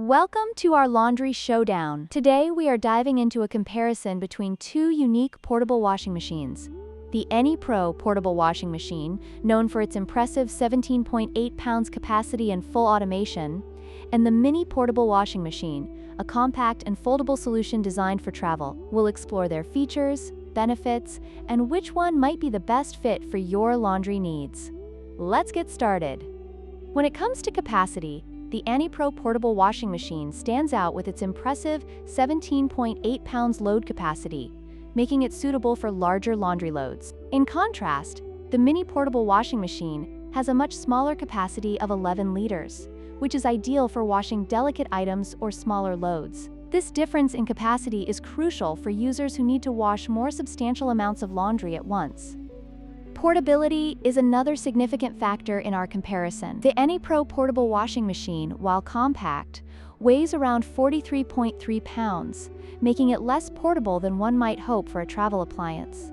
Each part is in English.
Welcome to our laundry showdown. Today we are diving into a comparison between two unique portable washing machines. The Anypro portable washing machine, known for its impressive 17.8 pounds capacity and full automation, and the mini portable washing machine, a compact and foldable solution designed for travel. We'll explore their features, benefits, and which one might be the best fit for your laundry needs. Let's get started. When it comes to capacity, the Anypro portable washing machine stands out with its impressive 17.8 pounds load capacity, making it suitable for larger laundry loads. In contrast, the mini portable washing machine has a much smaller capacity of 11 liters, which is ideal for washing delicate items or smaller loads. This difference in capacity is crucial for users who need to wash more substantial amounts of laundry at once. Portability is another significant factor in our comparison. The Anypro portable washing machine, while compact, weighs around 43.3 pounds, making it less portable than one might hope for a travel appliance.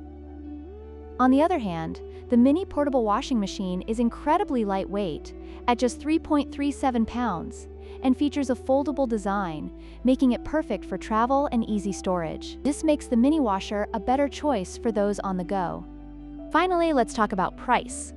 On the other hand, the mini portable washing machine is incredibly lightweight, at just 3.37 pounds, and features a foldable design, making it perfect for travel and easy storage. This makes the mini washer a better choice for those on the go. Finally, let's talk about price.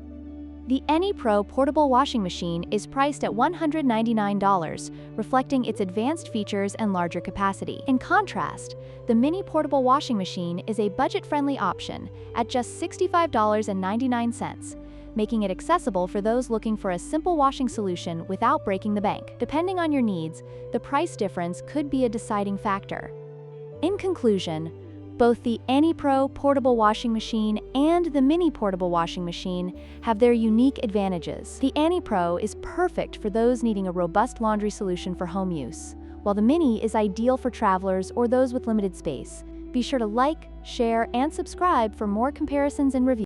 The Anypro portable washing machine is priced at $199, reflecting its advanced features and larger capacity. In contrast, the mini portable washing machine is a budget-friendly option at just $65.99, making it accessible for those looking for a simple washing solution without breaking the bank. Depending on your needs, the price difference could be a deciding factor. In conclusion, both the Anypro portable washing machine and the mini portable washing machine have their unique advantages. The Anypro is perfect for those needing a robust laundry solution for home use, while the mini is ideal for travelers or those with limited space. Be sure to like, share, and subscribe for more comparisons and reviews.